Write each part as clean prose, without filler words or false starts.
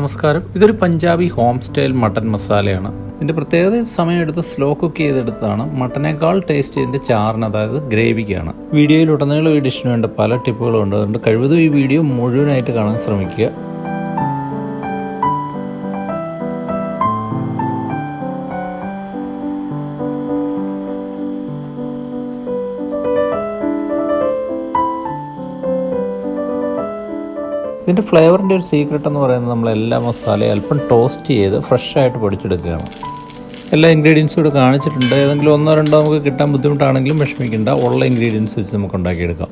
നമസ്കാരം. ഇതൊരു Punjabi home style mutton മസാലയാണ്. ഇതിൻ്റെ പ്രത്യേകത സമയമെടുത്ത് സ്ലോ കുക്ക് ചെയ്തെടുത്തതാണ്. മട്ടനേക്കാൾ ടേസ്റ്റ് ഇതിൻ്റെ ചാറിന്, അതായത് ഗ്രേവിക്കാണ്. വീഡിയോയിലുടനീളം ഈ ഡിഷിന് വേണ്ട പല ടിപ്പുകളും ഉണ്ട്. അതുകൊണ്ട് കഴിവതും ഈ വീഡിയോ മുഴുവനായിട്ട് കാണാൻ ശ്രമിക്കുക. ഇതിൻ്റെ ഫ്ലേവറിൻ്റെ ഒരു സീക്രട്ട് എന്ന് പറയുന്നത് നമ്മളെല്ലാ മസാലയും അല്പം ടോസ്റ്റ് ചെയ്ത് ഫ്രഷായിട്ട് പൊടിച്ചെടുക്കുകയാണ്. എല്ലാ ഇൻഗ്രീഡിയൻസും ഇവിടെ കാണിച്ചിട്ടുണ്ട്. ഏതെങ്കിലും ഒന്നോ രണ്ടോ നമുക്ക് കിട്ടാൻ ബുദ്ധിമുട്ടാണെങ്കിലും വിഷമിക്കേണ്ട, ഉള്ള ഇൻഗ്രീഡിയൻസ് വെച്ച് നമുക്ക് ഉണ്ടാക്കിയെടുക്കാം.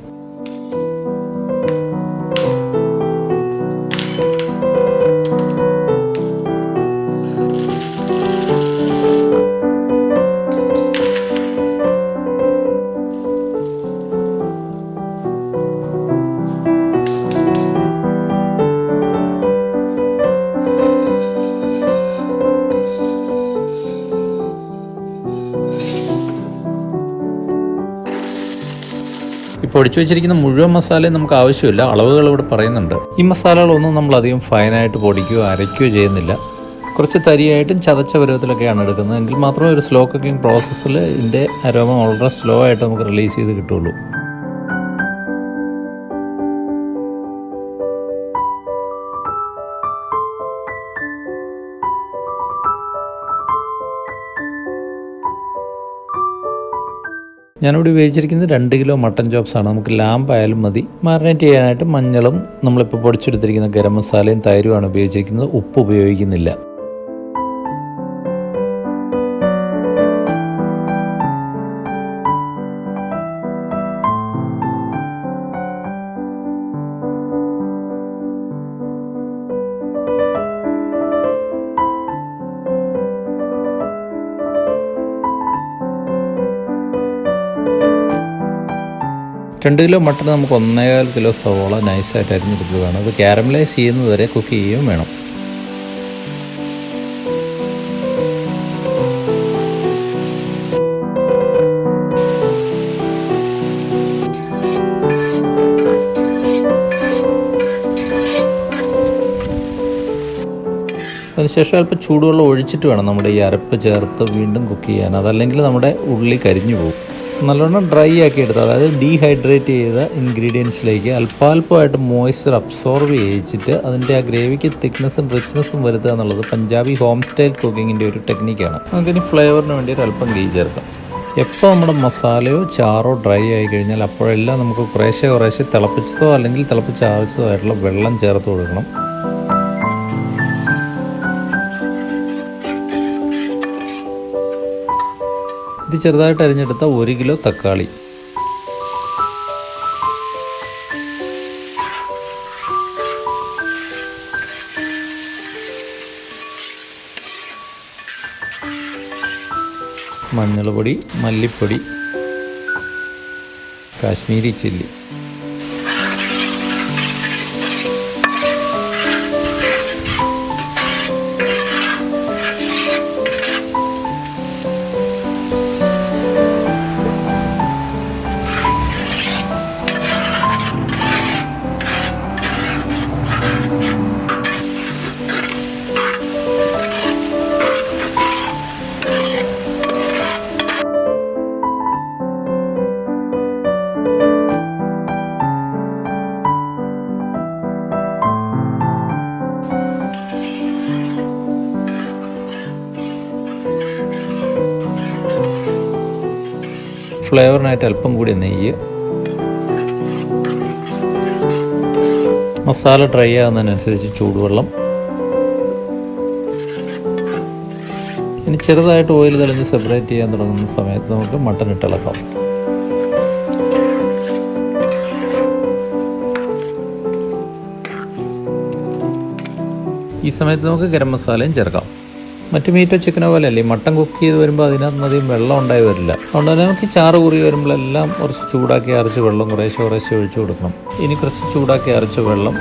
ഈ പൊടിച്ചു വെച്ചിരിക്കുന്ന മുഴുവൻ മസാലയും നമുക്ക് ആവശ്യമില്ല, അളവുകൾ ഇവിടെ പറയുന്നുണ്ട്. ഈ മസാലകളൊന്നും നമ്മൾ അധികം ഫൈനായിട്ട് പൊടിക്കുകയോ അരയ്ക്കുകയോ ചെയ്യുന്നില്ല. കുറച്ച് തരിയായിട്ടും ചതച്ച പരുവത്തിലൊക്കെയാണ് എടുക്കുന്നത്. എങ്കിൽ മാത്രമേ ഒരു സ്ലോ കുക്കിംഗ് പ്രോസസ്സിൽ ഇതിൻ്റെ അരോമ വളരെ സ്ലോ ആയിട്ട് നമുക്ക് റിലീസ് ചെയ്ത് കിട്ടുള്ളൂ. ഞാനിവിടെ ഉപയോഗിച്ചിരിക്കുന്നത് 2 കിലോ മട്ടൻ ചോപ്സാണ്. നമുക്ക് ലാമ്പ് ആയാലും മതി. മാരിനേറ്റ് ചെയ്യാനായിട്ട് മഞ്ഞളും നമ്മളിപ്പോൾ പൊടിച്ചെടുത്തിരിക്കുന്ന ഗരം മസാലയും തൈരുമാണ് ഉപയോഗിച്ചിരിക്കുന്നത്. ഉപ്പ് ഉപയോഗിക്കുന്നില്ല. രണ്ട് കിലോ മട്ടൺ നമുക്ക് 1.25 കിലോ സവോള നൈസായിട്ട് അരിഞ്ഞെടുക്കുക വേണം. അത് കാരമലൈസ് ചെയ്യുന്നത് വരെ കുക്ക് ചെയ്യുകയും വേണം. അതിനുശേഷം അല്പം ചൂടുവെള്ളം ഒഴിച്ചിട്ട് വേണം നമ്മുടെ ഈ അരപ്പ് ചേർത്ത് വീണ്ടും കുക്ക് ചെയ്യാൻ. അതല്ലെങ്കിൽ നമ്മുടെ ഉള്ളി കരിഞ്ഞു പോകും. നല്ലോണം ഡ്രൈ ആക്കി എടുത്താൽ, അതായത് ഡീഹൈഡ്രേറ്റ് ചെയ്ത ഇൻഗ്രീഡിയൻസിലേക്ക് അല്പാൽപ്പമായിട്ട് മോയ്സ്ചർ അബ്സോർവ് ചെയ്യിച്ചിട്ട് അതിൻ്റെ ആ ഗ്രേവിക്ക് തിക്നെസ്സും റിച്ച്നെസ്സും വരുത്തുക എന്നുള്ളത് പഞ്ചാബി ഹോം സ്റ്റൈൽ കുക്കിങ്ങിൻ്റെ ഒരു ടെക്നിക്കാണ്. നമുക്കിനി ഫ്ലേവറിന് വേണ്ടി ഒരു അല്പം ഗീ ചേർക്കാം. എപ്പോൾ നമ്മുടെ മസാലയോ ചാറോ ഡ്രൈ ആയി കഴിഞ്ഞാൽ അപ്പോഴെല്ലാം നമുക്ക് കുറേശ്ശെ തിളപ്പിച്ചതോ അല്ലെങ്കിൽ തിളപ്പിച്ചാവശ്യതോ ആയിട്ടുള്ള വെള്ളം ചേർത്ത് കൊടുക്കണം. ഇത് ചെറുതായിട്ട് അരിഞ്ഞെടുത്ത 1 കിലോ തക്കാളി, മഞ്ഞൾപ്പൊടി, മല്ലിപ്പൊടി, കാശ്മീരി ചില്ലി, ഫ്ലേവറിനായിട്ട് അല്പം കൂടി നെയ്യ്, മസാല ഡ്രൈ ആകുന്നതിനനുസരിച്ച് ചൂടുവെള്ളം. ഇനി ചെറുതായിട്ട് ഓയിൽ തെളിഞ്ഞ് സെപ്പറേറ്റ് ചെയ്യാൻ തുടങ്ങുന്ന സമയത്ത് നമുക്ക് മട്ടൻ ഇട്ടിളക്കാം. ഈ സമയത്ത് നമുക്ക് ഗരം മസാലയും ചേർക്കാം. മറ്റു മീറ്റോ ചിക്കനോ പോലെ അല്ലേ, മട്ടൻ കുക്ക് ചെയ്ത് വരുമ്പോൾ അതിനകത്ത് അധികം വെള്ളം ഉണ്ടായി വരില്ല. അതുകൊണ്ട് തന്നെ നമുക്ക് ചാറ് കുറി വരുമ്പോഴെല്ലാം കുറച്ച് ചൂടാക്കി അരച്ച് വെള്ളം കുറേശ്ശെ ഒഴിച്ചു കൊടുക്കണം. ഇനി കുറച്ച് ചൂടാക്കി അരച്ച വെള്ളം,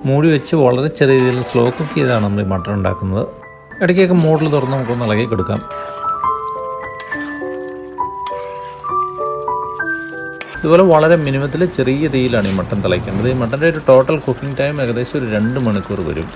മൂടി വെച്ച് വളരെ ചെറിയ രീതിയിൽ സ്ലോ കുക്ക് ചെയ്താണ് നമ്മൾ ഈ മട്ടൺ ഉണ്ടാക്കുന്നത്. ഇടയ്ക്കൊക്കെ മൂടിൽ തുറന്ന് നമുക്കൊന്ന് ഇളകി കൊടുക്കാം. ഇതുപോലെ വളരെ മിനിമത്തിൽ ചെറിയ തീയിലാണ് ഈ മട്ടൻ തിളയ്ക്കേണ്ടത്. ഈ മട്ടൻ്റെ ഒരു ടോട്ടൽ കുക്കിംഗ് ടൈം ഏകദേശം ഒരു 2 മണിക്കൂർ വരും.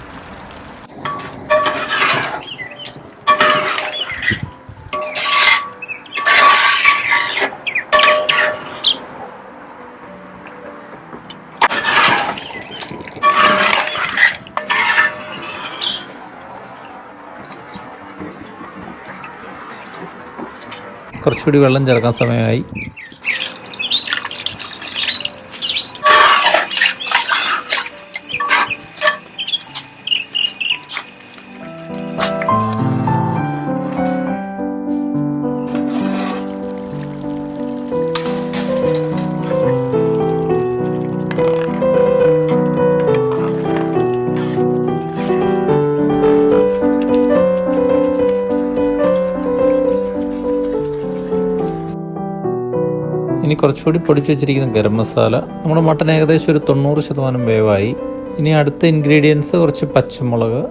കുറച്ചുകൂടി വെള്ളം ചേർക്കാൻ സമയമായി. ഇനി കുറച്ചുകൂടി പൊടിച്ചു വെച്ചിരിക്കുന്ന ഗരം മസാല. നമ്മുടെ മട്ടൻ ഏകദേശം ഒരു 90% വേവായി. ഇനി അടുത്ത ഇൻഗ്രീഡിയൻസ് കുറച്ച് പച്ചമുളക്,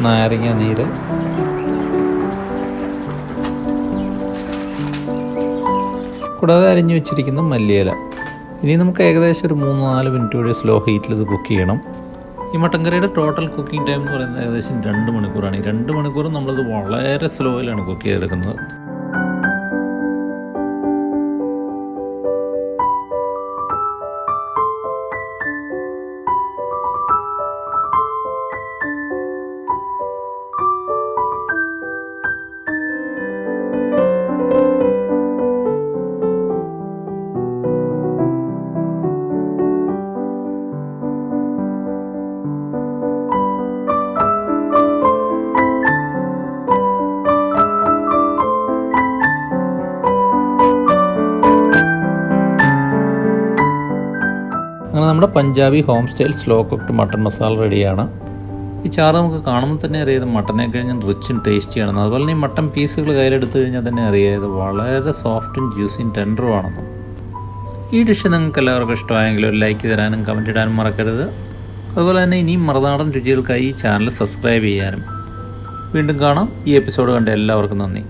നാരങ്ങ നീര്, കൂടാതെ അരിഞ്ഞു വെച്ചിരിക്കുന്ന മല്ലിയില. ഇനി നമുക്ക് ഏകദേശം ഒരു 3-4 മിനിറ്റ് കൂടി സ്ലോ ഹീറ്റിൽ ഇത് കുക്ക് ചെയ്യണം. ഈ മട്ടൻ കറിയുടെ ടോട്ടൽ കുക്കിംഗ് ടൈം എന്ന് പറയുന്നത് ഏകദേശം 2 മണിക്കൂറാണ്. ഈ 2 മണിക്കൂർ നമ്മളിത് വളരെ സ്ലോയിലാണ് കുക്ക് ചെയ്തെടുക്കുന്നത്. അങ്ങനെ നമ്മുടെ Punjabi home style slow cooked mutton masala റെഡിയാണ്. ഈ ചാറ് നമുക്ക് കാണുമ്പോൾ തന്നെ അറിയാം മട്ടനെ കഴിഞ്ഞാൽ റിച്ചും ടേസ്റ്റിയാണെന്ന്. അതുപോലെ തന്നെ ഈ മട്ടൺ പീസുകൾ കയ്യിലെടുത്ത് കഴിഞ്ഞാൽ തന്നെ അറിയാം ഇത് വളരെ സോഫ്റ്റും ജ്യൂസിയും ടെൻഡറും ആണെന്നും. ഈ ഡിഷ് നിങ്ങൾക്ക് എല്ലാവർക്കും ഇഷ്ടമായെങ്കിൽ ഒരു ലൈക്ക് തരാനും കമൻറ്റ് ഇടാനും മറക്കരുത്. അതുപോലെ തന്നെ ഇനിയും മറുനാടൻ രുചികൾക്കായി ഈ ചാനൽ സബ്സ്ക്രൈബ് ചെയ്യാനും. വീണ്ടും കാണാം. ഈ എപ്പിസോഡ് കണ്ട എല്ലാവർക്കും നന്ദി.